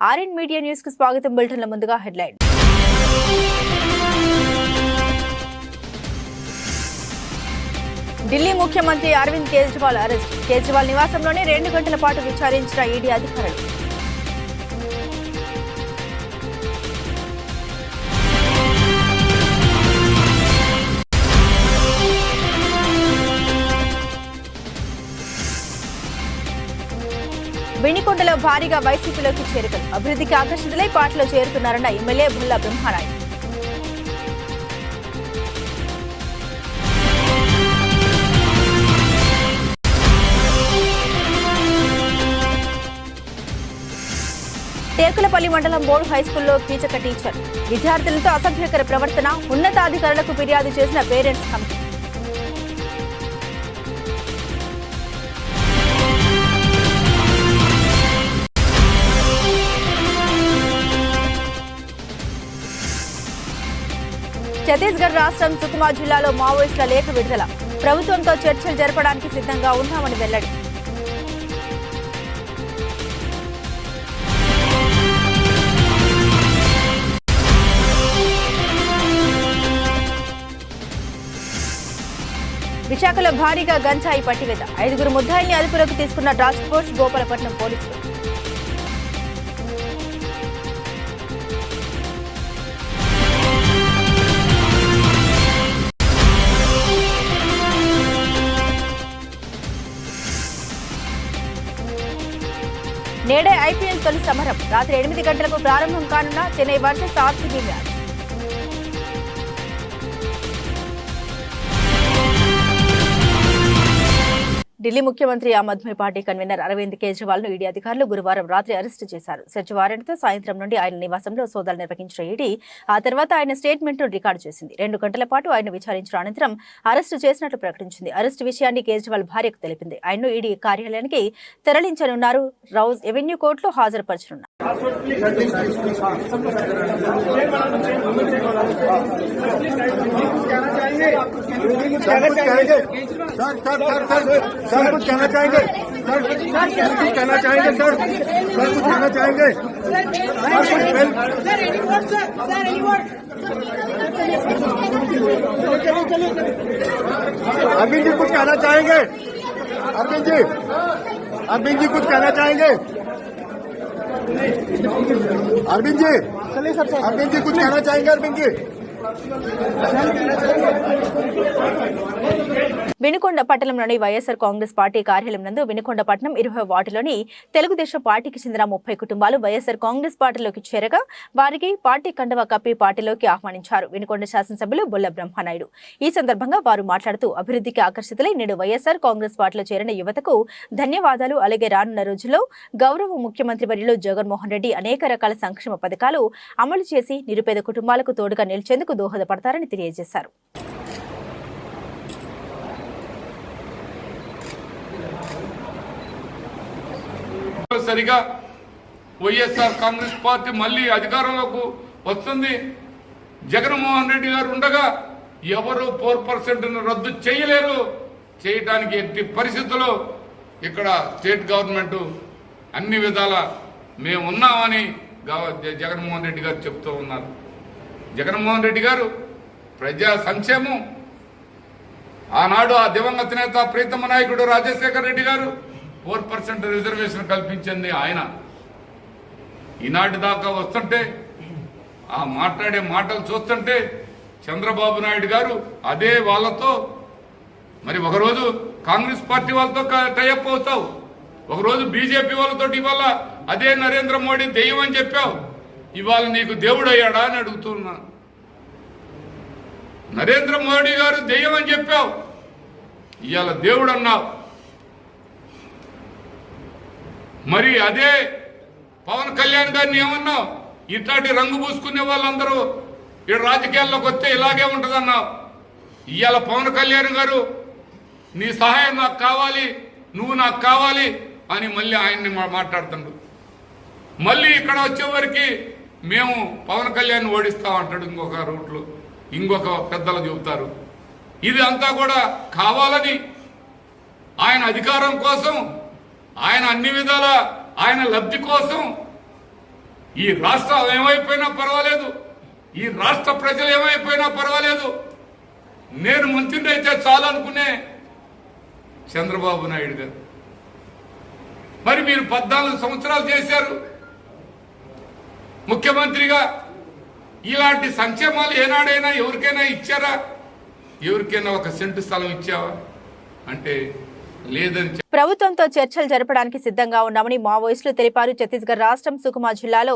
RN media news కు స్వాగతం. బులెటిన్ల ముందుగా హెడ్లైన్. ఢిల్లీ ముఖ్యమంత్రి అరవింద్ కేజ్రీవాల్ అరెస్ట్. కేజ్రీవాల్ నివాసంలోనే 2 గంటల పాటు విచారించిన ఈడీ అధికారులు. వినికొండలో భారీగా వైసీపీలోకి చేరికలు. అభివృద్ధికి ఆకర్షితులై పార్టీలో చేరుతున్నారన్న ఎమ్మెల్యే బుల్లా బ్రహ్మనాయుడు. తేకులపల్లి మండలం బోర్డు హైస్కూల్లో కీచక టీచర్. విద్యార్థులతో అసభ్యకర ప్రవర్తన. ఉన్నతాధికారులకు ఫిర్యాదు చేసిన పేరెంట్స్ కమిటీ. ఛత్తీస్గఢ్ రాష్ట్రం సుకుమా జిల్లాలో మావోయిస్టుల లేఖ విడుదల. ప్రభుత్వంతో చర్చలు జరపడానికి సిద్ధంగా ఉన్నామని వెల్లడి. విశాఖలో భారీగా గంజాయి పట్టివేత. 5 ముద్దాయిల్ని అదుపులోకి తీసుకున్న టాస్క్ ఫోర్స్ గోపాలపట్నం పోలీసులు. నేడే ఐపీఎల్ తొలి సమరం. రాత్రి 8 గంటలకు ప్రారంభం కానున్న Chennai versus RCB match. Delhi ముఖ్యమంత్రి ఆమ్ ఆద్మీ పార్టీ కన్వీనర్ అరవింద్ కేజ్రీవాల్ ను ఈడీ అధికారులు గురువారం రాత్రి అరెస్టు చేశారు. సెర్చ్ వారెంట్తో సాయంత్రం నుండి ఆయన నివాసంలో సోదాలు నిర్వహించిన ఈడీ ఆ తర్వాత ఆయన స్టేట్మెంట్ ను రికార్డు చేసింది. 2 గంటల పాటు ఆయన విచారించిన అనంతరం అరెస్టు చేసినట్లు ప్రకటించింది. అరెస్టు విషయాన్ని కేజ్రీవాల్ భార్యకు తెలిపింది. ఆయన్ను ఈడీ కార్యాలయానికి తరలించనున్నారు. రౌజ్ ఎవెన్యూ కోర్టులో హాజరుపరచనున్నారు. सर कुछ कहना चाहेंगे सर कुछ कहना चाहेंगे सर कुछ कहना चाहेंगे अरविंद जी कुछ कहना चाहेंगे अरविंद जी कुछ कहना चाहेंगे अरविंद जी कुछ कहना चाहेंगे अरविंद जी. వినుకొండ పట్టణంలోని వైఎస్ఆర్ కాంగ్రెస్ పార్టీ కార్యాలయం నందు వినుకొండ పట్టణం 20వ వార్డులోని తెలుగుదేశం పార్టీకి చెందిన 30 కుటుంబాలు వైఎస్ఆర్ కాంగ్రెస్ పార్టీలోకి చేరగా వారికి పార్టీ కండువా కప్పి పార్టీలోకి ఆహ్వానించారు వినుకొండ శాసనసభ్యులు బుల్లా బ్రహ్మనాయుడు. ఈ సందర్భంగా వారు మాట్లాడుతూ అభివృద్ధికి ఆకర్షితులై నేడు వైఎస్ఆర్ కాంగ్రెస్ పార్టీలో చేరిన యువతకు ధన్యవాదాలు. అలాగే రానున్న రోజుల్లో గౌరవ ముఖ్యమంత్రి వర్యులు జగన్మోహన్ రెడ్డి అనేక రకాల సంక్షేమ పథకాలు అమలు చేసి నిరుపేద కుటుంబాలకు తోడుగా నిలిచేందుకు దోహదపడతారని తెలియజేశారు. సరిగా వైఎస్ఆర్ కాంగ్రెస్ పార్టీ మళ్ళీ అధికారంలోకి వస్తుంది. జగన్మోహన్ రెడ్డి గారు ఉండగా ఎవరు 4% రద్దు చేయలేరు. చేయడానికి ఎట్టి పరిస్థితుల్లో ఇక్కడ స్టేట్ గవర్నమెంట్ అన్ని విధాల మేము ఉన్నామని జగన్మోహన్ రెడ్డి గారు చెప్తూ ఉన్నారు. జగన్మోహన్ రెడ్డి గారు ప్రజా సంక్షేమం ఆనాడు ఆ దివంగత నేత ప్రీతమ నాయకుడు రాజశేఖర రెడ్డి గారు 4% రిజర్వేషన్ కల్పించింది ఆయన. ఈనాటి దాకా వస్తుంటే ఆ మాట్లాడే మాటలు చూస్తుంటే చంద్రబాబు నాయుడు గారు అదే వాళ్ళతో మరి ఒకరోజు కాంగ్రెస్ పార్టీ వాళ్ళతో టైఅప్ అవుతావు, ఒకరోజు బీజేపీ వాళ్ళతో ఇవాళ అదే నరేంద్ర మోడీ దెయ్యం అని చెప్పావు, ఇవాళ నీకు దేవుడు అయ్యాడా అని అడుగుతున్నా. నరేంద్ర మోడీ గారు దెయ్యం అని చెప్పావు, ఇవాళ దేవుడు అన్నావు. మరి అదే పవన్ కళ్యాణ్ గారిని ఏమన్నావు, ఇట్లాంటి రంగు పూసుకునే వాళ్ళందరూ ఈ రాజకీయాల్లోకి వస్తే ఇలాగే ఉంటుందన్నావు. ఇవాళ పవన్ కళ్యాణ్ గారు నీ సహాయం నాకు కావాలి, నువ్వు నాకు కావాలి అని మళ్ళీ ఆయన్ని మాట్లాడుతున్నాడు. మళ్ళీ ఇక్కడ వచ్చేవరకు మేము పవన్ కళ్యాణ్ ఓడిస్తామంటాడు. ఇంకొక రూట్లో ఇంకొక పెద్దలు చెబుతారు. ఇది అంతా కూడా కావాలని ఆయన అధికారం కోసం, ఆయన అన్ని విధాల ఆయన లబ్ధి కోసం ఈ రాష్ట్రం ఏమైపోయినా పర్వాలేదు, ఈ రాష్ట్ర ప్రజలు ఏమైపోయినా పర్వాలేదు, నేను మంత్రిని అయితే చాలనుకునే చంద్రబాబు నాయుడు గారు. మరి మీరు 14 సంవత్సరాలు చేశారు ముఖ్యమంత్రిగా. ఇలాంటి సంక్షేమాలు ఏనాడైనా ఎవరికైనా ఇచ్చారా? ఎవరికైనా ఒక సెంటు స్థలం ఇచ్చావా అంటే లేదని. ప్రభుత్వంతో చర్చలు జరపడానికి సిద్ధంగా ఉన్నామని మావోయిస్టులు తెలిపారు. ఛత్తీస్గఢ్ రాష్ట్రం సుకుమా జిల్లాలో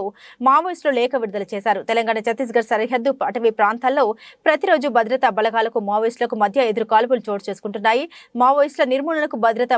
మావోయిస్టులు లేఖ విడుదల చేశారు. తెలంగాణ ఛత్తీస్గఢ్ సరిహద్దు అటవీ ప్రాంతాల్లో ప్రతిరోజు భద్రతా బలగాలకు మావోయిస్టులకు మధ్య ఎదురు కాల్పులు చోటు చేసుకుంటున్నాయి. మావోయిస్టుల నిర్మూలనకు భద్రతా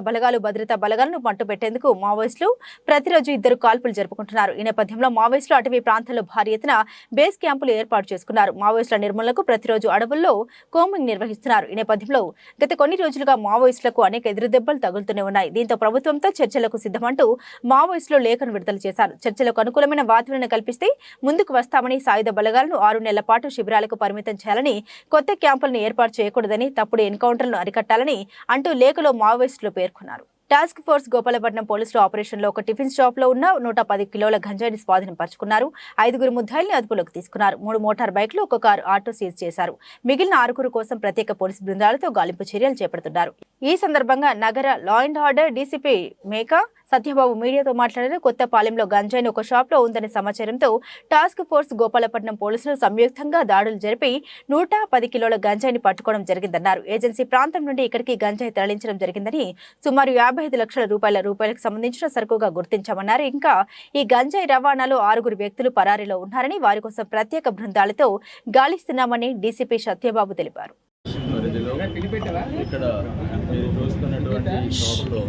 బలగాలను మట్టుపెట్టేందుకు మావోయిస్టులు ప్రతిరోజు 2 కాల్పులు జరుపుకుంటున్నారు. ఈ నేపథ్యంలో మావోయిస్టులు అటవీ ప్రాంతాల్లో భారీ ఎత్తున బేస్ క్యాంపులు ఏర్పాటు చేసుకున్నారు. మావోయిస్టుల నిర్మూలనకు ప్రతిరోజు అడవుల్లో కోంబింగ్ నిర్వహిస్తున్నారు. ఈ నేపథ్యంలో గత కొన్ని రోజులుగా మావోయిస్టులకు అనేక ఎదురుదెబ్బలు తగులుతూనే ఉన్నాయి. దీంతో ప్రభుత్వంతో చర్చలకు సిద్ధమంటూ మావోయిస్టులు లేఖను విడుదల చేశారు. చర్చలకు అనుకూలమైన వాతావరణం కల్పిస్తే ముందుకు వస్తామని, సాయుధ బలగాలను 6 నెలల పాటు శిబిరాలకు పరిమితం చేయాలని, కొత్త క్యాంపులను ఏర్పాటు చేయకూడదని, తప్పుడు ఎన్కౌంటర్లను అరికట్టాలని అంటూ లేఖలో మావోయిస్టులు పేర్కొన్నారు. టాస్క్ ఫోర్స్ గోపాలపట్నం పోలీసులు ఆపరేషన్లో ఒక టిఫిన్ షాప్ లో ఉన్న 110 కిలోల గంజాయిని స్వాధీనం పరుచుకున్నారు. 5 ముద్దాయిల్ని అదుపులోకి తీసుకున్నారు. 3 మోటార్ బైక్లు, 1 కారు, ఆటో సీజ్ చేశారు. మిగిలిన 6 కోసం ప్రత్యేక పోలీసు బృందాలతో గాలింపు చర్యలు చేపడుతున్నారు. ఈ సందర్భంగా నగర law and order DCP Meka Satyababu మీడియాతో మాట్లాడారు. కొత్తపాలెంలో గంజాయిని ఒక షాప్ లో ఉందనే సమాచారంతో టాస్క్ ఫోర్స్ గోపాలపట్నం పోలీసులు సంయుక్తంగా దాడులు జరిపి 110 కిలోల గంజాయిని పట్టుకోవడం జరిగిందన్నారు. ఏజెన్సీ ప్రాంతం నుండి ఇక్కడికి గంజాయి తరలించడం జరిగిందని, సుమారు 55 లక్షల రూపాయలకు సంబంధించిన సరుకుగా గుర్తించామన్నారు. ఇంకా ఈ గంజాయి రవాణాలో 6 వ్యక్తులు పరారీలో ఉన్నారని, వారి కోసం ప్రత్యేక బృందాలతో గాలిస్తున్నామని డీసీపీ సత్యబాబు తెలిపారు. పరిధిలో ఇక్కడ మీరు చూస్తున్నటువంటి షాప్లో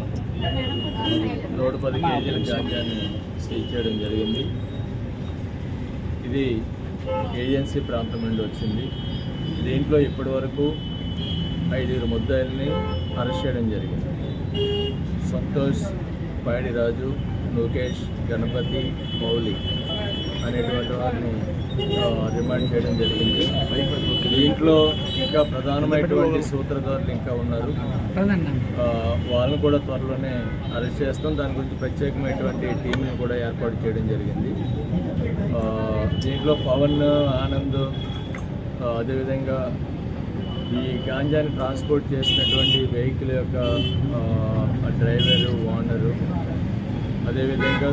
110 కేజీల గాంజాన్ని సీజ్ చేయడం జరిగింది. ఇది ఏజెన్సీ ప్రాంతం నుండి వచ్చింది. దీంట్లో ఇప్పటి వరకు 5 ముద్దాయిల్ని అరెస్ట్ చేయడం జరిగింది. సంతోష్, పైడిరాజు, లోకేష్, గణపతి, మౌలి అనేటువంటి వారిని రిమాండ్ చేయడం జరిగింది. దీంట్లో ఇంకా ప్రధానమైనటువంటి సూత్రధారులు ఇంకా ఉన్నారు. వాళ్ళని కూడా త్వరలోనే అరెస్ట్ చేస్తాం. దాని గురించి ప్రత్యేకమైనటువంటి టీంని కూడా ఏర్పాటు చేయడం జరిగింది. దీంట్లో పవన్, ఆనంద్, అదేవిధంగా ఈ గాంజాని ట్రాన్స్పోర్ట్ చేసినటువంటి వెహికల్ యొక్క డ్రైవరు, ఓనరు, అదేవిధంగా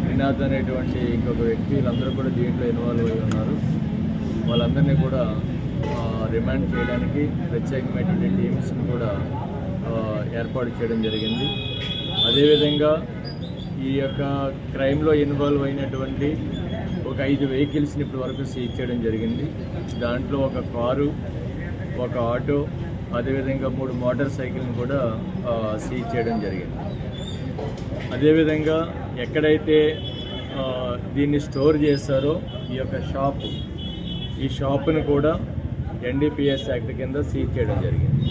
వినాథ్ అనేటువంటి ఇంకొక వ్యక్తి, వీళ్ళందరూ కూడా దీంట్లో ఇన్వాల్వ్ అయి ఉన్నారు. వాళ్ళందరినీ కూడా రిమాండ్ చేయడానికి ప్రత్యేకమైనటువంటి టీమ్స్ని కూడా ఏర్పాటు చేయడం జరిగింది. అదేవిధంగా ఈ యొక్క క్రైమ్లో ఇన్వాల్వ్ అయినటువంటి ఒక 5 వెహికల్స్ని ఇప్పటి వరకు సీజ్ చేయడం జరిగింది. దాంట్లో 1 కారు, 1 ఆటో, అదేవిధంగా 3 మోటార్ సైకిల్ని కూడా సీజ్ చేయడం జరిగింది. అదేవిధంగా ఎక్కడైతే దీన్ని స్టోర్ చేస్తారో ఈ యొక్క షాపు, ఈ షాపుని కూడా NDPS యాక్ట్ కింద సీజ్ చేయడం జరిగింది.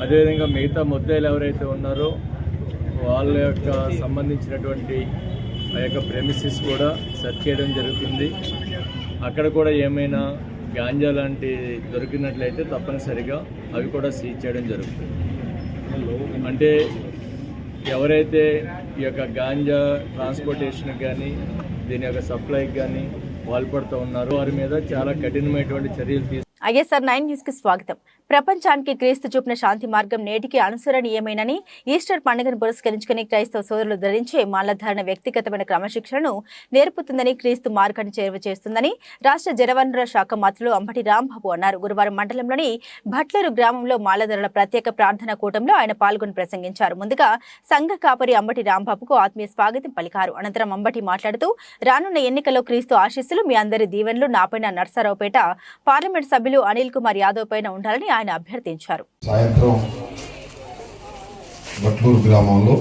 అదేవిధంగా మిగతా ముద్దాయిలు ఎవరైతే ఉన్నారో వాళ్ళ యొక్క సంబంధించినటువంటి ఆ యొక్క ప్రెమిసెస్ కూడా సెర్చ్ చేయడం జరుగుతుంది. అక్కడ కూడా ఏమైనా గాంజా లాంటి దొరికినట్లయితే తప్పనిసరిగా అవి కూడా సీజ్ చేయడం జరుగుతుంది. అంటే ఎవరైతే ఈ యొక్క గాంజా ట్రాన్స్పోర్టేషన్కి కానీ దీని యొక్క సప్లైకి కానీ పాల్పడుతూ ఉన్నారో వారి మీద చాలా కఠినమైనటువంటి చర్యలు తీసుకు. ISR 9 న్యూస్ కి స్వాగతం. ప్రపంచానికి క్రీస్తు చూపిన శాంతి మార్గం నేటికి అనుసరణీయమేనని, ఈస్టర్ పండుగను పురస్కరించుకుని క్రైస్తవ సోదరులు ధరించే మాలధారణ వ్యక్తిగతమైన క్రమశిక్షణను నేర్పుతుందని, క్రీస్తు మార్గాన్ని చేరువ చేస్తుందని రాష్ట్ర జలవనరుల శాఖ మంత్రులు అంబటి రాంబాబు అన్నారు. గురువారం మండలంలోని భట్లూరు గ్రామంలో మాలధారుల ప్రత్యేక ప్రార్థనా కూటంలో ఆయన పాల్గొని ప్రసంగించారు. ముందుగా సంఘ కాపరి అంబటి రాంబాబుకు ఆత్మీయ స్వాగతం పలికారు. అనంతరం అంబటి మాట్లాడుతూ, రానున్న ఎన్నికల్లో క్రీస్తు ఆశీస్సులు, మీ అందరి దీవెనలు నాపైన, నర్సారావుపేట పార్లమెంట్ సభ్యులు అనిల్ కుమార్ యాదవ్ పైన ఉండాలని ఆయన అభ్యర్థించారు. సాయంత్రం భట్లూరు గ్రామంలో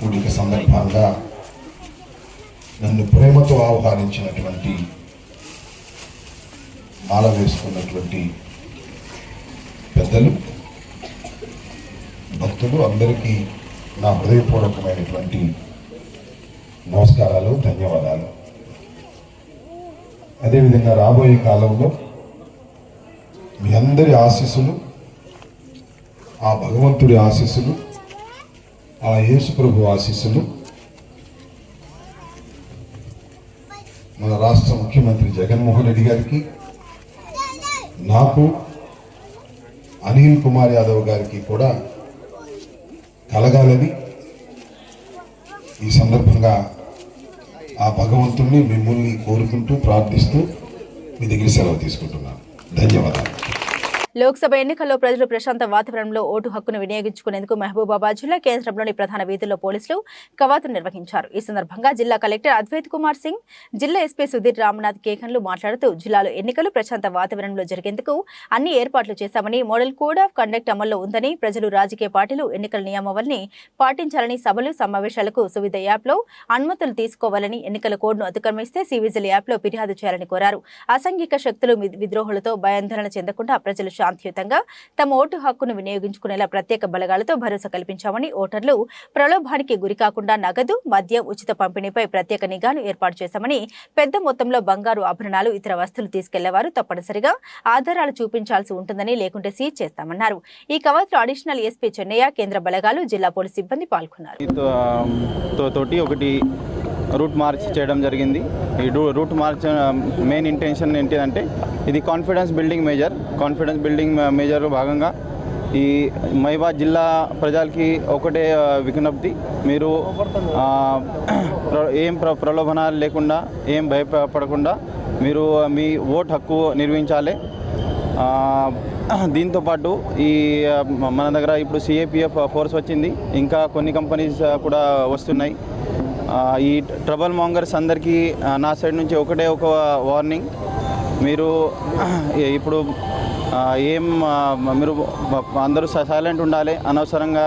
కూడిక సందర్భంగా నన్ను ప్రేమతో ఆహ్వానించినటువంటి, మాల వేసుకున్నటువంటి పెద్దలు, భక్తులు అందరికీ నా హృదయపూర్వకమైనటువంటి నమస్కారాలు, ధన్యవాదాలు. అదేవిధంగా రాబోయే కాలంలో మీ అందరి ఆశీస్సులు, ఆ భగవంతుడి ఆశీస్సులు, ఆ యేసు ప్రభు ఆశీస్సులు మన రాష్ట్ర ముఖ్యమంత్రి జగన్మోహన్ రెడ్డి గారికి, నాకు, అనిల్ కుమార్ యాదవ్ గారికి కూడా కలగాలని ఈ సందర్భంగా ఆ భగవంతుణ్ణి మిమ్మల్ని కోరుకుంటూ ప్రార్థిస్తూ మీ దగ్గర సెలవు తీసుకుంటున్నాను. ధన్యవాదాలు. లోక్సభ ఎన్నికల్లో ప్రజలు ప్రశాంత వాతావరణంలో ఓటు హక్కును వినియోగించుకునేందుకు మహబూబాబాద్ జిల్లా కేంద్రంలోని ప్రధాన వీధుల్లో పోలీసులు కవాతును నిర్వహించారు. ఈ సందర్భంగా జిల్లా కలెక్టర్ అద్వైత్ కుమార్ సింగ్, జిల్లా ఎస్పీ సుధీర్ రామనాథ్ కేకన్లు మాట్లాడుతూ జిల్లాలో ఎన్నికలు ప్రశాంత వాతావరణంలో జరిగేందుకు అన్ని ఏర్పాట్లు చేశామని, మోడల్ కోడ్ ఆఫ్ కండక్ట్ అమల్లో ఉందని, ప్రజలు రాజకీయ పార్టీలు ఎన్నికల నియమావళిని పాటించాలని, సభలు సమావేశాలకు సువిధ యాప్లో అనుమతులు తీసుకోవాలని, ఎన్నికల కోడ్ను అతిక్రమిస్తే సివిజిల్ యాప్లో ఫిర్యాదు చేయాలని కోరారు. అసాంఘిక శక్తులు విద్రోహులతో భయాందోళన చెందకుండా ప్రజలు శాంతియుతంగా తమ ఓటు హక్కును వినియోగించుకునేలా ప్రత్యేక బలగాలతో భరోసా కల్పించామని, ఓటర్లు ప్రలోభానికి గురికాకుండా నగదు, మద్యం ఉచిత పంపిణీపై ప్రత్యేక నిఘాను ఏర్పాటు చేశామని, పెద్ద మొత్తంలో బంగారు ఆభరణాలు, ఇతర వస్తువులు తీసుకెళ్లేవారు తప్పనిసరిగా ఆధారాలు చూపించాల్సి ఉంటుందని, లేకుంటే సీజ్ చేస్తామన్నారు. ఈ కవాతులో అడిషనల్ ఎస్పీ చెన్నయ్య, కేంద్ర బలగాలు, జిల్లా పోలీసు సిబ్బంది పాల్గొన్నారు. తోటి ఒకటి రూట్ మార్చ్ చేయడం జరిగింది. ఈ రూట్ మార్చ్ మెయిన్ ఇంటెన్షన్ ఏంటిదంటే ఇది కాన్ఫిడెన్స్ బిల్డింగ్ మేజర్లో భాగంగా ఈ మహిబాద్ జిల్లా ప్రజలకి ఒకటే విజ్ఞప్తి, మీరు ఏం ప్రలోభనాలు లేకుండా, ఏం భయపడకుండా మీరు మీ ఓటు హక్కు నిర్వహించాలి. దీంతోపాటు ఈ మన దగ్గర ఇప్పుడు సిఏపిఎఫ్ ఫోర్స్ వచ్చింది, ఇంకా కొన్ని కంపెనీస్ కూడా వస్తున్నాయి. ఈ ట్రబుల్ మాంగర్స్ అందరికీ నా సైడ్ నుంచి ఒకటే ఒక వార్నింగ్, మీరు ఇప్పుడు మీరు అందరూ సైలెంట్ ఉండాలి. అనవసరంగా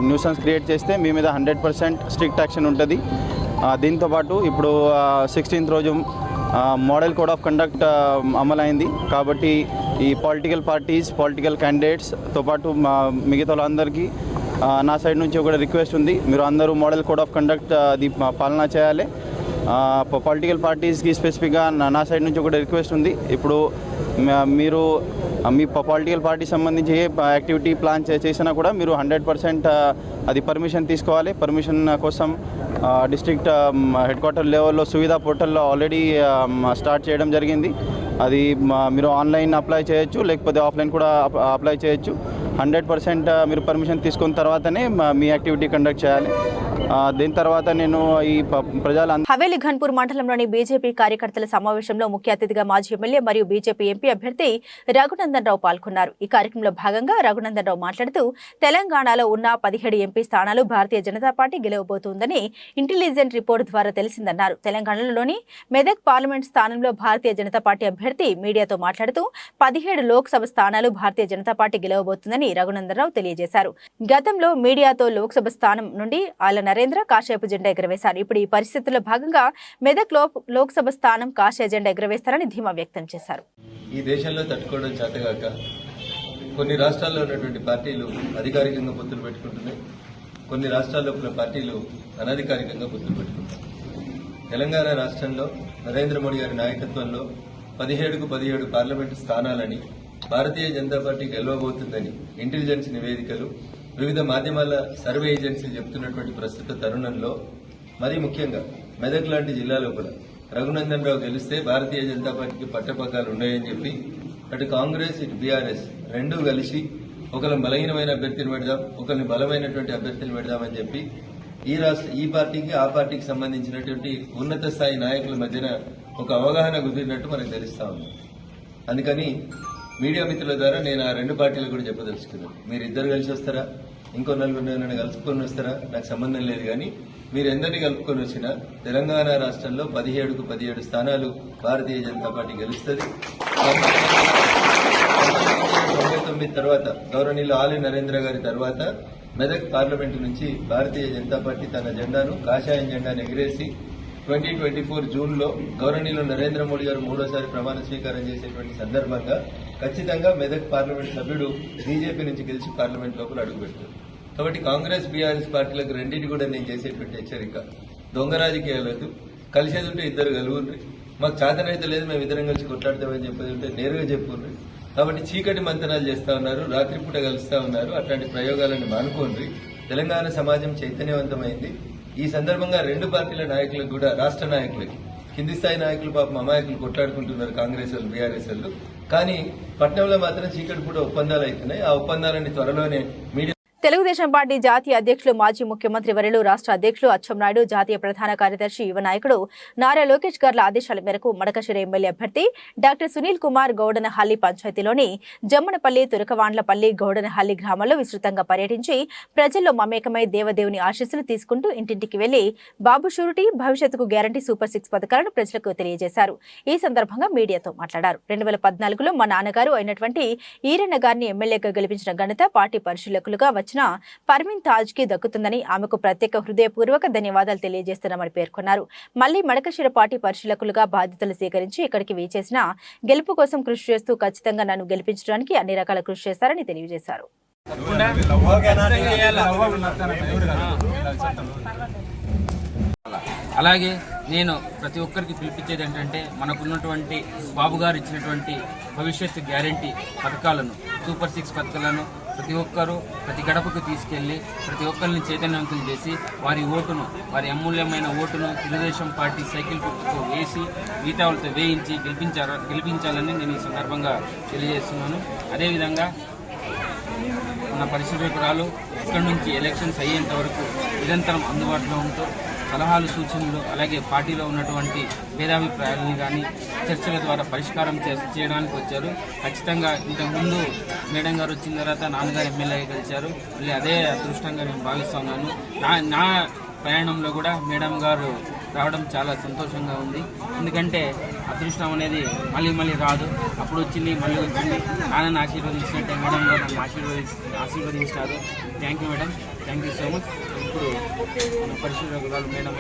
న్యూసెన్స్ క్రియేట్ చేస్తే మీ మీద 100% స్ట్రిక్ట్ యాక్షన్ ఉంటుంది. దీంతోపాటు ఇప్పుడు 16th రోజు మోడల్ కోడ్ ఆఫ్ కండక్ట్ అమలైంది కాబట్టి ఈ పొలిటికల్ పార్టీస్, పొలిటికల్ క్యాండిడేట్స్తో పాటు మిగతా వాళ్ళందరికీ నా సైడ్ నుంచి ఒక రిక్వెస్ట్ ఉంది, మీరు అందరూ మోడల్ కోడ్ ఆఫ్ కండక్ట్ అది పాలన చేయాలి. పొలిటికల్ పార్టీస్కి స్పెసిఫిక్గా నా సైడ్ నుంచి ఒక రిక్వెస్ట్ ఉంది, ఇప్పుడు మీరు మీ పొలిటికల్ పార్టీ సంబంధించి ఏ యాక్టివిటీ ప్లాన్ చేసినా కూడా మీరు 100% అది పర్మిషన్ తీసుకోవాలి. పర్మిషన్ కోసం డిస్ట్రిక్ట్ హెడ్ క్వార్టర్ లెవెల్లో సువిధా పోర్టల్లో ఆల్రెడీ స్టార్ట్ చేయడం జరిగింది. అది మీరు ఆన్లైన్ అప్లై చేయొచ్చు, లేకపోతే ఆఫ్లైన్ కూడా అప్లై చేయొచ్చు. 100% మీరు పర్మిషన్ తీసుకున్న తర్వాతనే మీ యాక్టివిటీ కండక్ట్ చేయాలి. దీని తర్వాత నేను ఈ ప్రజల హవేలీ ఘన్పూర్ మండలంలోని బీజేపీ కార్యకర్తల సమావేశంలో ముఖ్య అతిథిగా మాజీ ఎమ్మెల్యే మరియు బీజేపీ ఎంపీ అభ్యర్థి రఘునందన్ రావు పాల్గొన్నారు. ఈ కార్యక్రమంలో భాగంగా రఘునందన్ రావు మాట్లాడుతూ తెలంగాణలో ఉన్న 17 ఎంపీ స్థానాలు Bharatiya Janata party గెలవబోతోందని intelligent report ద్వారా తెలిసిందన్నారు. తెలంగాణలోని మెదక్ పార్లమెంట్ స్థానంలో భారతీయ జనతా పార్టీ అభ్యర్థి మీడియాతో మాట్లాడుతూ 17 లోక్సభ స్థానాలు భారతీయ జనతా పార్టీ గెలవబోతుందని రఘునందన్ రావు తెలియజేశారు. గతంలో మీడియాతో లోక్సభ స్థానం నుండి ఆల నరేంద్ర కాషాయపు జెండా ఎగురవేశారు. ఇప్పుడు ఈ పరిస్థితుల్లో భాగంగా మెదక్ లోక్సభ స్థానం కాషాయ జెండా ఎగురవేస్తారని ధీమా వ్యక్తం చేశారు. ఈ దేశంలో తట్టుకోవడం చేతగాక కొన్ని రాష్ట్రాల్లో ఉన్నటువంటి పార్టీలు అధికారికంగా పొత్తులు పెట్టుకుంటున్నాయి, కొన్ని రాష్ట్రాల్లో ఉన్న పార్టీలు అనధికారికంగా పొత్తులు పెట్టుకుంటాయి. తెలంగాణ రాష్ట్రంలో నరేంద్ర మోడీ గారి నాయకత్వంలో 17కు 17 parliament స్థానాలని Bharatiya Janata party గెలవబోతుందని intelligence నివేదికలు, వివిధ మాధ్యమాల సర్వే ఏజెన్సీలు చెబుతున్నటువంటి ప్రస్తుత తరుణంలో మరీ ముఖ్యంగా మెదక్ లాంటి జిల్లాలో కూడా రఘునందన్ రావు గెలిస్తే భారతీయ జనతా పార్టీకి పట్టపగ్గాలు ఉన్నాయని చెప్పి అటు కాంగ్రెస్ ఇటు బీఆర్ఎస్ రెండూ కలిసి ఒకరిని బలహీనమైన అభ్యర్థిని పెడదాం, ఒకరిని బలమైనటువంటి అభ్యర్థిని పెడదామని చెప్పి ఈ పార్టీకి ఆ పార్టీకి సంబంధించినటువంటి ఉన్నత స్థాయి నాయకుల మధ్యన ఒక అవగాహన కుదిరినట్టు మనకు తెలుస్తా ఉంది. అందుకని మీడియా మిత్రుల ద్వారా నేను ఆ రెండు పార్టీలు కూడా చెప్పదలుచుకున్నాను, మీరిద్దరు కలిసి వస్తారా, ఇంకో నలుగురు కలుపుకొని వస్తారా నాకు సంబంధం లేదు, కానీ మీరు ఎందరిని కలుపుకొని వచ్చినా తెలంగాణ రాష్ట్రంలో 17కు 17 స్థానాలు భారతీయ జనతా పార్టీ గెలుస్తుంది. 99 తర్వాత గౌరవనీయులు ఆలి నరేంద్ర గారి తర్వాత మెదక్ పార్లమెంటు నుంచి భారతీయ జనతా పార్టీ తన జెండాను కాషాయం జెండాను ఎగిరేసి 2024 జూన్లో గౌరవనీయులు నరేంద్ర మోడీ గారు 3వ ప్రమాణ స్వీకారం చేసేటువంటి సందర్భంగా ఖచ్చితంగా మెదక్ పార్లమెంట్ సభ్యుడు బీజేపీ నుంచి గెలిచి పార్లమెంట్ లోపల అడుగుపెట్టారు. కాబట్టి కాంగ్రెస్ బీఆర్ఎస్ పార్టీలకు రెండింటి కూడా నేను చేసేటువంటి హెచ్చరిక, దొంగ రాజకీయాలకు కలిసేది ఉంటే ఇద్దరు కలుగుండ్రి, మాకు చేతనైతే లేదు మేము ఇద్దరం కలిసి కొట్లాడతామని చెప్పేది ఉంటే నేరుగా చెప్పుండ్రి. కాబట్టి చీకటి మంతనాలు చేస్తా ఉన్నారు, రాత్రిపూట కలుస్తా ఉన్నారు, అట్లాంటి ప్రయోగాలను మానుకోండి. తెలంగాణ సమాజం చైతన్యవంతమైంది. ఈ సందర్భంగా రెండు పార్టీల నాయకులకు కూడా, రాష్ట్ర నాయకులకి, కింది స్థాయి నాయకులు పాపం అమాయకులు కొట్లాడుకుంటున్నారు, కాంగ్రెస్ వాళ్ళు, బీఆర్ఎస్ వాళ్ళు. కానీ పట్నంలో మాత్రం చీకటి కూడా ఒప్పందాలు అవుతున్నాయి. ఆ ఒప్పందాలని త్వరలోనే మీడియా. తెలుగుదేశం పార్టీ జాతీయ అధ్యక్షులు, మాజీ ముఖ్యమంత్రి వర్యులు, రాష్ట్ర అధ్యక్షులు అచ్చెన్నాయుడు, జాతీయ ప్రధాన కార్యదర్శి, యువ నాయకుడు నారా లోకేష్ గార్ల ఆదేశాల మేరకు మడకశిర ఎమ్మెల్యే అభ్యర్థి డాక్టర్ సునీల్ కుమార్ గౌడనహల్లి పంచాయతీలోని జమ్మనపల్లి, తురకవాండ్లపల్లి, గౌడనహల్లి గ్రామాల్లో విస్తృతంగా పర్యటించి ప్రజల్లో మమేకమై దేవదేవుని ఆశీస్సులు తీసుకుంటూ ఇంటింటికి వెళ్లి బాబు షూరిటీ, భవిష్యత్తుకు గ్యారంటీ సూపర్ 6 పథకాలను ప్రజలకు తెలియజేశారు. ఈ సందర్భంగా మీడియాతో మాట్లాడారు. 2014లో మా నాన్నగారు అయినటువంటి ఈరన్న గారిని ఎమ్మెల్యేగా గెలిపించిన ఘనత పార్టీ పరిశీలకులుగా వచ్చిన పర్వీన్ తాజ్ కి దక్కుతుందని, ఆమెకు ప్రత్యేక హృదయపూర్వక ధన్యవాదాలు తెలియజేస్తున్నామని పేర్కొన్నారు. మళ్లీ మడకశిర పార్టీ పరిశీలకులుగా బాధ్యతలు స్వీకరించి ఇక్కడికి వీచేసిన గెలుపు కోసం కృషి చేస్తూ ఖచ్చితంగా నన్ను గెలిపించడానికి అన్ని రకాల కృషి చేస్తారని తెలియజేశారు. అలాగే నేను ప్రతి ఒక్కరికి పిలిపించేది ఏంటంటే, మనకున్నటువంటి బాబు గారు ఇచ్చినటువంటి భవిష్యత్తు గ్యారంటీ పథకాలను, సూపర్ 6 పథకాలను ప్రతి ఒక్కరూ ప్రతి గడపకు తీసుకెళ్లి ప్రతి ఒక్కరిని చైతన్యవంతం చేసి వారి ఓటును, వారి అమూల్యమైన ఓటును తెలుగుదేశం పార్టీ సైకిల్ గుర్తుకు వేసి గీతాలతో వేయించి గెలిపించాలని నేను ఈ సందర్భంగా తెలియజేస్తున్నాను. అదేవిధంగా మన పరిశీలకురాలు ఇక్కడి నుంచి ఎలక్షన్స్ అయ్యేంత వరకు నిరంతరం అందుబాటులో ఉంటూ సలహాలు, సూచనలు, అలాగే పార్టీలో ఉన్నటువంటి భేదాభిప్రాయాలని కానీ చర్చల ద్వారా పరిష్కారం చేయడానికి వచ్చారు. ఖచ్చితంగా ఇంతకుముందు మేడం గారు వచ్చిన తర్వాత నాన్నగారు ఎమ్మెల్యేగా గెలిచారు. మళ్ళీ అదే అదృష్టంగా నేను భావిస్తున్నాను. నా ప్రయాణంలో కూడా మేడం గారు రావడం చాలా సంతోషంగా ఉంది. ఎందుకంటే అదృష్టం అనేది మళ్ళీ రాదు. అప్పుడు వచ్చింది, మళ్ళీ వచ్చింది. నాన్నని ఆశీర్వదించినట్టే మేడం గారు నన్ను ఆశీర్వదించారు. Thank you madam, thank you so much. ఇప్పుడు పరిశీలకురాలు మేడం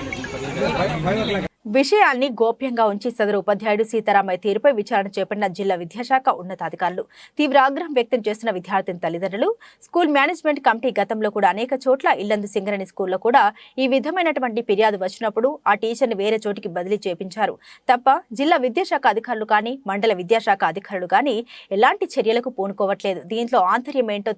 అనేది విషయాల్ని గోప్యంగా ఉంచి సదరు ఉపాధ్యాయుడు సీతారామయ్య తీరుపై విచారణ చేపట్టిన జిల్లా విద్యాశాఖ ఉన్నతాధికారులు. తీవ్ర ఆగ్రహం వ్యక్తం చేస్తున్న విద్యార్థిని తల్లిదండ్రులు, స్కూల్ మేనేజ్మెంట్ కమిటీ గతంలో కూడా అనేక చోట్ల ఇల్లందు సింగరణి స్కూల్లో కూడా ఈ విధమైనటువంటి ఫిర్యాదు వచ్చినప్పుడు ఆ టీచర్ని వేరే చోటికి బదిలీ చేపించారు తప్ప జిల్లా విద్యాశాఖ అధికారులు కానీ, మండల విద్యాశాఖ అధికారులు కానీ ఎలాంటి చర్యలకు పూనుకోవట్లేదు. దీంట్లో ఆంతర్యం ఏంటో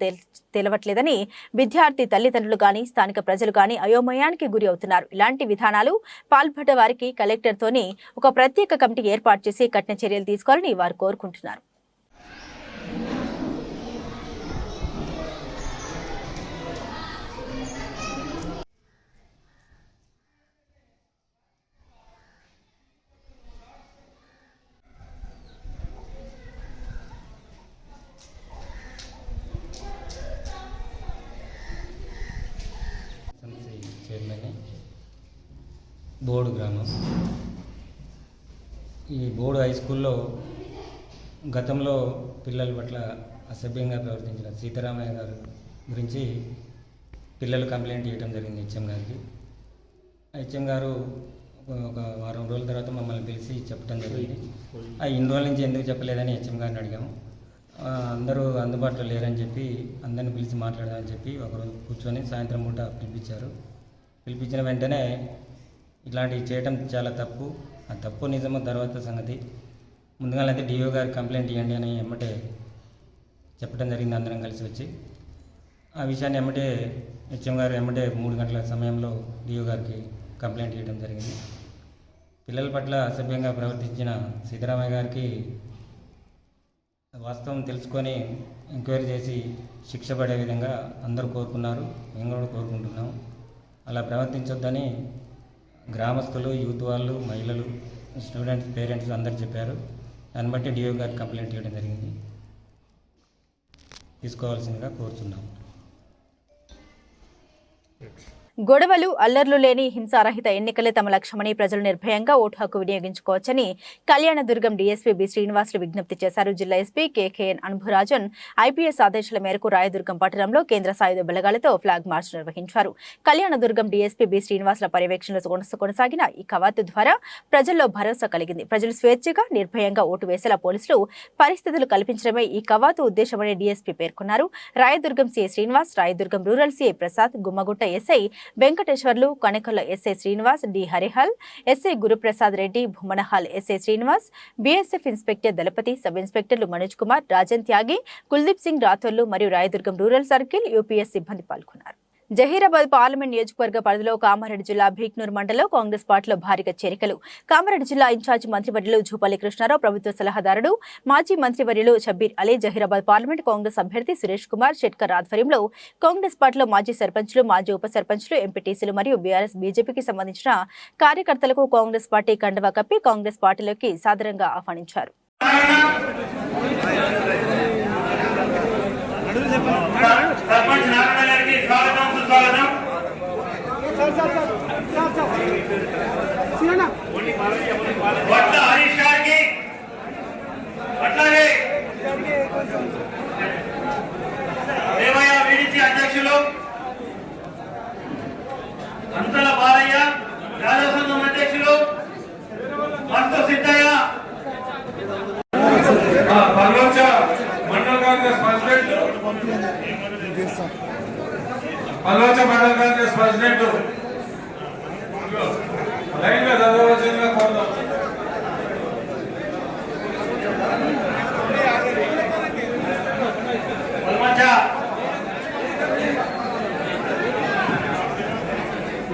తెలవట్లేదని విద్యార్థి తల్లిదండ్రులు కానీ, స్థానిక ప్రజలు కానీ అయోమయానికి గురి అవుతున్నారు. ఇలాంటి విధానాలు పాల్పడ్డ వారికి కలెక్టర్తోని ఒక ప్రత్యేక కమిటీ ఏర్పాటు చేసి కఠిన చర్యలు తీసుకోవాలని వారు కోరుకుంటున్నారు. బోర్డు గ్రామం. ఈ బోర్డు హై స్కూల్లో గతంలో పిల్లల పట్ల అసభ్యంగా ప్రవర్తించిన సీతారామయ్య గారు గురించి పిల్లలు కంప్లైంట్ చేయడం జరిగింది హెచ్ఎం గారికి. హెచ్ఎం గారు ఒక వారం రోజుల తర్వాత మమ్మల్ని పిలిచి చెప్పడం జరిగింది. ఇన్ని రోజుల నుంచి ఎందుకు చెప్పలేదని హెచ్ఎం గారిని అడిగాము. అందరూ అందుబాటులో లేరని చెప్పి అందరిని పిలిచి మాట్లాడదామని చెప్పి ఒకరోజు కూర్చొని సాయంత్రం పూట పిలిపించిన వెంటనే ఇట్లాంటివి చేయడం చాలా తప్పు, ఆ తప్పు నిజమో తర్వాత సంగతి. ముందుగా అయితే డిఓ గారికి కంప్లైంట్ ఇవ్వండి అని ఎమ్మటే చెప్పడం జరిగింది. అందరం కలిసి వచ్చి ఆ విషయాన్ని ఎమ్మటే హెచ్ఎం గారు ఎమ్మటే 3 గంటల సమయంలో డిఓ గారికి కంప్లైంట్ ఇవ్వడం జరిగింది. పిల్లల పట్ల అసభ్యంగా ప్రవర్తించిన సీతారామయ్య గారికి వాస్తవం తెలుసుకొని ఎంక్వైరీ చేసి శిక్ష పడే విధంగా అందరూ కోరుకున్నారు, మేము కూడా కోరుకుంటున్నాం. అలా ప్రవర్తించొద్దని గ్రామస్తులు, యూత్ వాళ్ళు, మహిళలు, స్టూడెంట్స్, పేరెంట్స్ అందరూ చెప్పారు. దాన్ని బట్టి డిఓ గారికి కంప్లైంట్ ఇవ్వడం జరిగింది. తీసుకోవాల్సిందిగా కోరుతున్నాం. గొడవలు, అల్లర్లు లేని హింసారహిత ఎన్నికలే తమ లక్ష్యమని ప్రజలు నిర్భయంగా ఓటు హక్కు వినియోగించుకోవచ్చని కళ్యాణదుర్గం డీఎస్పీ బి శ్రీనివాసులు విజ్ఞప్తి చేశారు. జిల్లా ఎస్పీ కేకేఎన్ అనుభరాజన్ ఐపీఎస్ ఆదేశాల మేరకు రాయదుర్గం పట్టణంలో కేంద్ర సాయుధ బలగాలతో ఫ్లాగ్ మార్చ్ నిర్వహించారు. కళ్యాణదుర్గం డీఎస్పీ బి శ్రీనివాసుల పర్యవేక్షణలో కొనసాగిన ఈ కవాతు ద్వారా ప్రజల్లో భరోసా కలిగింది. ప్రజలు స్వేచ్ఛగా, నిర్భయంగా ఓటు వేసేలా పోలీసులు పరిస్థితులు కల్పించడమే ఈ కవాతు ఉద్దేశమని డీఎస్పీ పేర్కొన్నారు. Rayadurgam CI Srinivas, Rayadurgam rural CI Prasad, Gummagatta SI Venkateswarlu, Kanekal SI Srinivas, D Hirehal, SI Guruprasad Reddy, Bhumanahal SI Srinivas, BSF inspector Dalapathi, sub ఇన్స్పెక్టర్లు మనోజ్ కుమార్, రాజన్ త్యాగి, కుల్దీప్ సింగ్ రాథోర్లు మరియు రాయదుర్గం రూరల్ సర్కిల్ యూపీఎస్ సిబ్బంది పాల్గొన్నారు. జహీరాబాద్ పార్లమెంట్ నియోజకవర్గ పరిధిలో కామారెడ్డి జిల్లా భీక్నూర్ మండలంలో కాంగ్రెస్ పార్టీలో భారీగా చేరికలు. కామారెడ్డి జిల్లా ఇన్ఛార్జి మంత్రివర్యులు జూపల్లి కృష్ణారావు, ప్రభుత్వ సలహాదారుడు మాజీ మంత్రివర్యులు షబ్బీర్ అలీ, జహీరాబాద్ పార్లమెంట్ కాంగ్రెస్ అభ్యర్థి సురేష్ కుమార్ షెట్కర్ ఆధ్వర్యంలో కాంగ్రెస్ పార్టీలో మాజీ సర్పంచ్లు, మాజీ ఉప సర్పంచ్లు, ఎంపీటీసీలు మరియు బీఆర్ఎస్, బీజేపీకి సంబంధించిన కార్యకర్తలకు కాంగ్రెస్ పార్టీ కండువా కప్పి కాంగ్రెస్ పార్టీలోకి సాదరంగా ఆహ్వానించారు. అధ్యక్షులు అంతల బాలయ్య, యాదవ సంఘం అధ్యక్షులు మస్తు సిద్ధయ్య, పల్లోచ మండల కాంగ్రెస్ ప్రెసిడెంట్, పల్లోచ మండల కాంగ్రెస్ ప్రెసిడెంట్ లైన్ గా చదవవలసిందిగా కోరుతాం.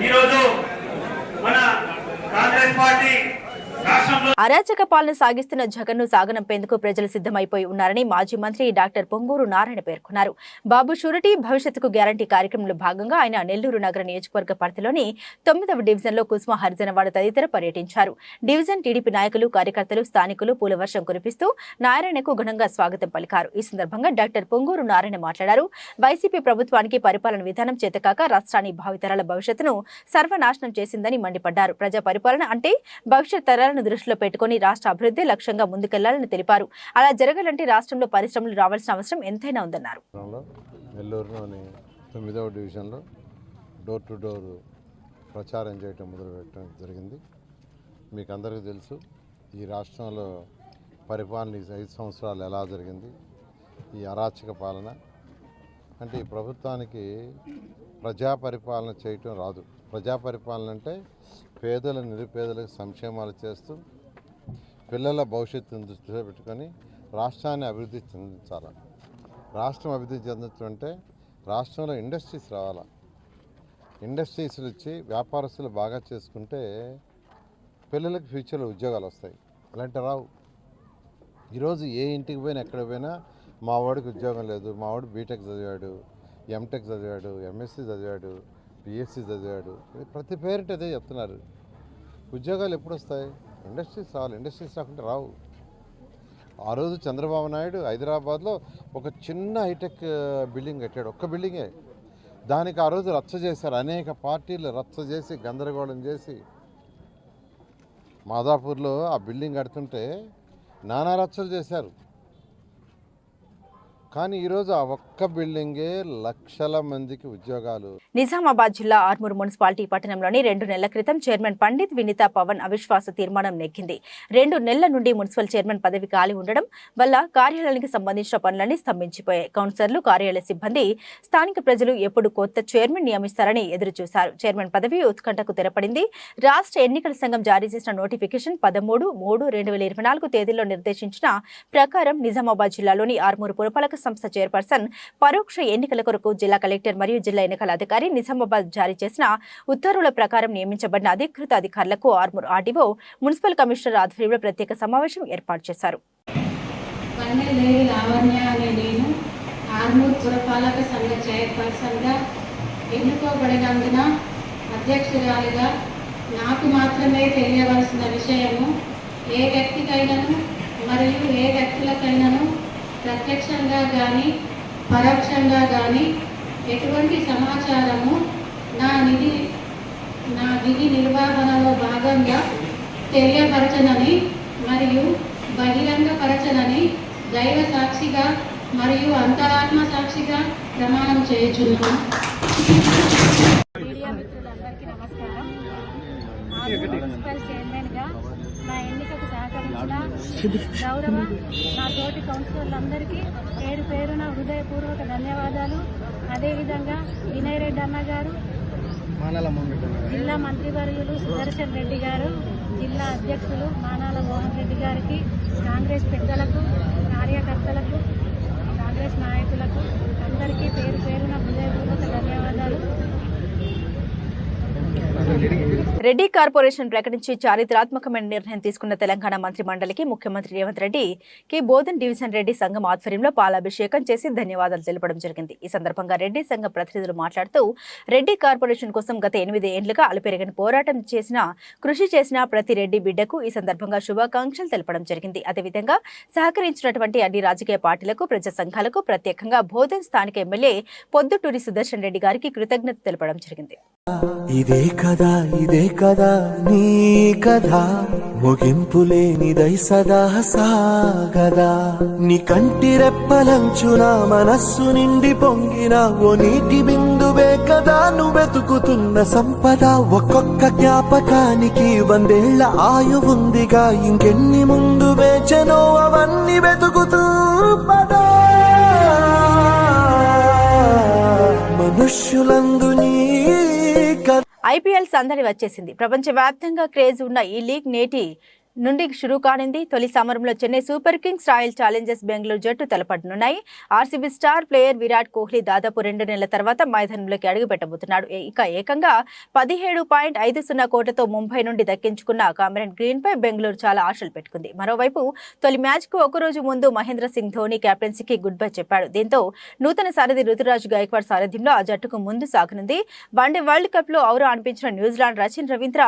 ఈరోజు మన కాంగ్రెస్ పార్టీ అరాచక పాలన సాగిస్తున్న జగన్ను సాగనంపేందుకు ప్రజలు సిద్ధమైపోయి ఉన్నారని మాజీ మంత్రి డాక్టర్ పొంగూరు నారాయణ పేర్కొన్నారు. బాబు షూరిటీ భవిష్యత్తుకు గ్యారంటీ కార్యక్రమంలో భాగంగా ఆయన నెల్లూరు నగర నియోజకవర్గ పరిధిలోని 9వ డివిజన్లో కుసుమ హరిజనవాడ తదితర పర్యటించారు. డివిజన్ టీడీపీ నాయకులు, కార్యకర్తలు, స్థానికులు పూలవర్షం కురిపిస్తూ నారాయణకు ఘనంగా స్వాగతం పలికారు. ఈ సందర్భంగా డాక్టర్ పొంగూరు నారాయణ మాట్లాడారు. వైసీపీ ప్రభుత్వానికి పరిపాలన విధానం చేతకాక రాష్ట్రాన్ని భావితరాల భవిష్యత్తును సర్వనాశనం చేసిందని మండిపడ్డారు. ప్రజా పరిపాలన అంటే భవిష్యత్ తరాలను దృష్టిలో పెట్టుకుని రాష్ట్ర అభివృద్ధి లక్ష్యంగా ముందుకెళ్లాలని తెలిపారు. అలా జరగాలంటే రాష్ట్రంలో పరిశ్రమలు రావాల్సిన అవసరం ఎంతైనా ఉందన్నారు. నెల్లూరులోని 9వ డివిజన్లో డోర్ టు డోర్ ప్రచారం చేయటం మొదలుపెట్టడం జరిగింది. మీకు అందరికీ తెలుసు ఈ రాష్ట్రంలో పరిపాలన 5 సంవత్సరాలు ఎలా జరిగింది. ఈ అరాచక పాలన అంటే ఈ ప్రభుత్వానికి ప్రజా పరిపాలన చేయటం రాదు. ప్రజా పరిపాలన అంటే పేదల నిరుపేదలకు సంక్షేమాలు చేస్తూ పిల్లల భవిష్యత్తును దృష్టిలో పెట్టుకొని రాష్ట్రాన్ని అభివృద్ధి చెందించాలి. రాష్ట్రం అభివృద్ధి చెందుతుంటే రాష్ట్రంలో ఇండస్ట్రీస్ రావాలా. ఇండస్ట్రీస్లు ఇచ్చి వ్యాపారస్తులు బాగా చేసుకుంటే పిల్లలకు ఫ్యూచర్లో ఉద్యోగాలు వస్తాయి. అలాంటి రావు. ఈరోజు ఏ ఇంటికి పోయినా ఎక్కడ పోయినా మా వాడికి ఉద్యోగం లేదు, మా వాడు బీటెక్ చదివాడు, ఎంటెక్ చదివాడు, ఎంఎస్సీ చదివాడు, బిఎస్సీ చదివాడు, ప్రతి పేరెంట్ అదే చెప్తున్నారు. ఉద్యోగాలు ఎప్పుడు వస్తాయి? ఇండస్ట్రీస్ రావాలి. ఇండస్ట్రీస్ రాకుంటే రావు. ఆ రోజు చంద్రబాబు నాయుడు హైదరాబాద్లో ఒక చిన్న హైటెక్ బిల్డింగ్ కట్టాడు, ఒక్క బిల్డింగే. దానికి ఆ రోజు రచ్చ చేశారు. అనేక పార్టీలు రచ్చ చేసి గందరగోళం చేసి మాదాపూర్లో ఆ బిల్డింగ్ కడుతుంటే నానా రచ్చలు చేశారు. కానీ ఈరోజు ఆ ఒక్క బిల్డింగే లక్షల మందికి ఉద్యోగాలు. నిజామాబాద్ జిల్లా ఆర్మూర్ మున్సిపాలిటీ పట్టణంలోని 2 నెలల క్రితం చైర్మన్ పండిత్ వినీత పవన్ అవిశ్వాస తీర్మానం నెగ్గింది. 2 నెలల నుండి మున్సిపల్ చైర్మన్ పదవి ఖాళీ ఉండడం వల్ల కార్యాలయానికి సంబంధించిన పనులన్నీ స్తంభించిపోయాయి. కౌన్సిలర్లు, కార్యాలయ సిబ్బంది, స్థానిక ప్రజలు ఎప్పుడు కొత్త చైర్మన్ నియమిస్తారని ఎదురుచూశారు. చైర్మన్ పదవి ఉత్కంఠకు తెరపడింది. రాష్ట్ర ఎన్నికల సంఘం జారీ చేసిన నోటిఫికేషన్ 13/3/2024 తేదీలో నిర్దేశించిన ప్రకారం నిజామాబాద్ జిల్లాలోని ఆర్మూర్ పురపాలక సంస్థ చైర్పర్సన్ పరోక్ష ఎన్నికల కొరకు జిల్లా కలెక్టర్ మరియు జిల్లా ఎన్నికల అధికారి నిజామాబాద్ జారీ చేసిన ఉత్తర్వుల ప్రకారం నియమించబడిన అధికృత అధికారులకు ఆర్మూర్ ఆర్డీఓ, మున్సిపల్ కమిషనర్ ఆధ్వర్యంలో ప్రత్యేక సమావేశం ఏర్పాటు చేశారు. ఆర్మూర్ పురపాలక సంఘ చైర్పర్సన్గా ఎన్నుకోబడినందున అధ్యక్షురాలిగా నాకు మాత్రమే తెలియవలసిన విషయము ఏ వ్యక్తికైనాను మరియు ఏ వ్యక్తులకైనాను ప్రత్యక్షంగా కానీ పరోక్షంగా కానీ ఎటువంటి సమాచారము నా విధి నిర్వహణలో భాగంగా తెలియపరచనని మరియు బహిరంగపరచనని దైవ సాక్షిగా మరియు అంతరాత్మ సాక్షిగా ప్రమాణం చేయుచున్నాను. మీడియా మిత్రులందరికీ నమస్కారం. మున్సిపల్ చైర్మన్గా నా ఎన్నికకు సహకరించిన గౌరవ నా తోటి కౌన్సిలర్లందరికీ పేరు పేరున హృదయపూర్వక ధన్యవాదాలు. అదేవిధంగా వినయ్ రెడ్డి అన్న గారు, జిల్లా మంత్రివర్యులు సుదర్శన్ రెడ్డి గారు, జిల్లా అధ్యక్షులు మానాల మోహన్ రెడ్డి గారికి, కాంగ్రెస్ పెద్దలకు, కార్యకర్తలకు, కాంగ్రెస్ నాయకులకు అందరికీ పేరు పేరున హృదయపూర్వక ధన్యవాదాలు. రెడ్డి కార్పొరేషన్ ప్రకటించి చారిత్రాత్మకమైన నిర్ణయం తీసుకున్న తెలంగాణ మంత్రి మండలికి ముఖ్యమంత్రి రేవంత్ రెడ్డికి బోధన్ డివిజన్ రెడ్డి సంఘం ఆధ్వర్యంలో పాలాభిషేకం చేసి ధన్యవాదాలు తెలపడం జరిగింది. ఈ సందర్భంగా రెడ్డి సంఘ ప్రతినిధులు మాట్లాడుతూ రెడ్డి కార్పొరేషన్ కోసం గత 8 ఏళ్లుగా అలుపెరగని పోరాటం కృషి చేసిన ప్రతి రెడ్డి బిడ్డకు ఈ సందర్భంగా శుభాకాంక్షలు తెలపడం జరిగింది. అదేవిధంగా సహకరించినటువంటి అన్ని రాజకీయ పార్టీలకు, ప్రజా సంఘాలకు, ప్రత్యేకంగా బోధన్ స్థానిక ఎమ్మెల్యే పొద్దుటూరి సుదర్శన్ రెడ్డి గారికి కృతజ్ఞత తెలపడం జరిగింది. ఇదే కదా నీ కథ ముగింపులేనిదై సదా సాగదా నీ కంటి రెప్పలంచున మనస్సు నిండి పొంగిన ఓ నీటి బిందువే కదా నువ్వెతుకుతున్న సంపద. ఒక్కొక్క జ్ఞాపకానికి 100 ఏళ్ల ఆయువుందిగా, ఇంకెన్ని ముందు వేచనో అవన్నీ వెతుకుతూ పదా. మనుష్యులందు నీ ఐపీఎల్ సందడి వచ్చేసింది. ప్రపంచవ్యాప్తంగా క్రేజ్ ఉన్న ఈ లీగ్ నేటి నుండి షురూ కానుంది. తొలి సమరంలో Chennai super kings, royal challengers Bengaluru జట్టు తలపడనున్నాయి. RCB star player Virat Kohli దాదాపు 2 నెలల తర్వాత మైదానంలోకి అడుగు పెట్టబోతున్నాడు. ఏకంగా 17.50 కోట్లతో ముంబై నుండి దక్కించుకున్న కామెరన్ గ్రీన్ పై బెంగళూరు చాలా ఆశలు పెట్టుకుంది. మరోవైపు తొలి మ్యాచ్ కు ఒకరోజు ముందు మహేంద్ర సింగ్ ధోని కెప్టెన్సీకి గుడ్ బై చెప్పాడు. దీంతో నూతన సారథి రుతురాజ్ గైక్వాడ్ సారథ్యంలో ఆ జట్టుకు ముందు సాగనుంది. వన్డే వరల్డ్ కప్ లో ఔరా అనిపించిన New Zealand Rachin Ravindra,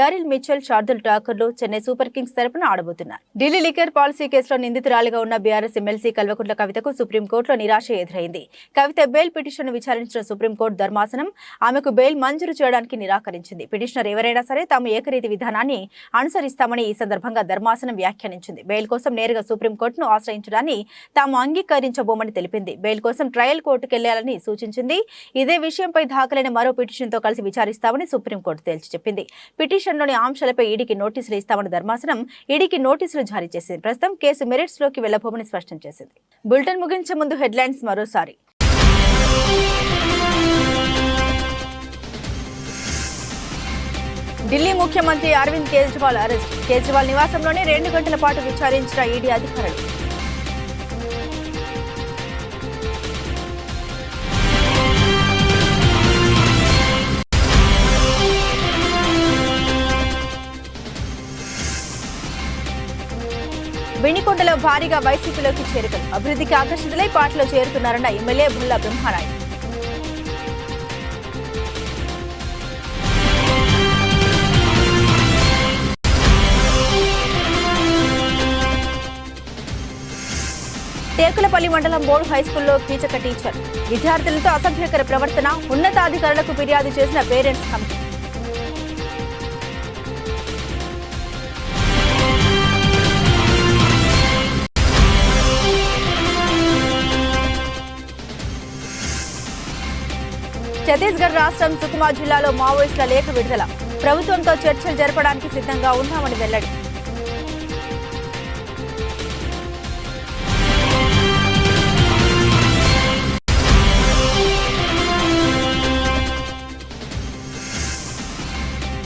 Daryl Mitchell, Shardul ఠాకూర్లు చెన్నై సూపర్ కింగ్స్ తరపున ఆడబోతున్నారు. ఢిల్లీ లిక్కర్ పాలసీ కేసులో నిందితురాలిగా ఉన్న బీఆర్ఎస్ ఎమ్మెల్సీ కల్వకుంట్ల కవితకు సుప్రీంకోర్టులో నిరాశ ఎదురైంది. కవిత బెయిల్ పిటిషన్ను విచారించిన సుప్రీంకోర్టు ధర్మాసనం ఆమెకు బెయిల్ మంజూరు చేయడానికి నిరాకరించింది. పిటిషనర్ ఎవరైనా సరే తాము ఏకరీతి విధానాన్ని అనుసరిస్తామని ఈ సందర్భంగా ధర్మాసనం వ్యాఖ్యానించింది. బెయిల్ కోసం నేరుగా సుప్రీంకోర్టును ఆశ్రయించడాన్ని తాము అంగీకరించబోమని తెలిపింది. బెయిల్ కోసం ట్రయల్ కోర్టుకెళ్లాలని సూచించింది. ఇదే విషయంపై దాఖలైన మరో పిటిషన్తో కలిసి విచారిస్తామని సుప్రీంకోర్టు తేల్చి చెప్పింది. పిటిషన్లోని అంశాలపై ఈడీకి నోటీసులు ఇస్తామని ధర్మాసనం ఈడీకి నోటీసులు జారీ చేసింది. ప్రస్తుతం కేసు మెరిట్స్ లోకి వెళ్లబోమని స్పష్టం చేసింది. బులెటిన్ ముగించే ముందు హెడ్లైన్స్ మరోసారి. ఢిల్లీ ముఖ్యమంత్రి అరవింద్ కేజ్రీవాల్ అరెస్ట్. కేజ్రీవాల్ నివాసంలోనే 2 గంటల పాటు విచారించిన ఈడీ అధికారులు. వినికొండలో భారీగా వైసీపీలోకి చేరికలు. అభివృద్ధికి ఆకర్షితులై పార్టీలో చేరుతున్నారన్న ఎమ్మెల్యే బుల్లా బ్రహ్మానాయుడు. టేకులపల్లి మండలం బోర్డు హైస్కూల్లో కీచక టీచర్. విద్యార్థులతో అసభ్యకర ప్రవర్తన, ఉన్నతాధికారులకు ఫిర్యాదు చేసిన పేరెంట్స్ కమిటీ. ఛత్తీస్గఢ్ రాష్ట్రం సుకుమా జిల్లాలో మావోయిస్టుల లేఖ విడుదల. ప్రభుత్వంతో చర్చలు జరపడానికి సిద్ధంగా ఉన్నామని వెల్లడి.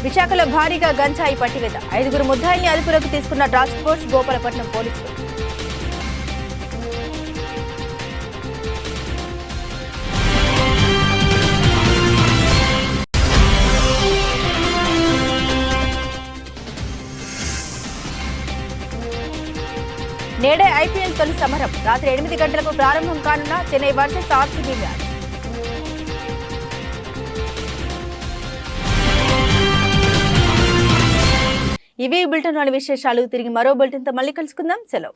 విశాఖలో భారీగా గంజాయి పట్టివేత. 5 ముద్దాయిల్ని అదుపులోకి తీసుకున్న టాస్క్ ఫోర్స్ గోపాలపట్నం పోలీసులు. నేడే ఐపీఎల్ తొలి సమరం. రాత్రి 8 గంటలకు ప్రారంభం కానున్న చెన్నై వర్సెస్ ఆర్సీబీ మ్యాచ్. ఇవి బులెటిన్లోని విశేషాలు. తిరిగి మరో బులెటిన్తో మళ్ళీ కలుసుకుందాం. సెలవు.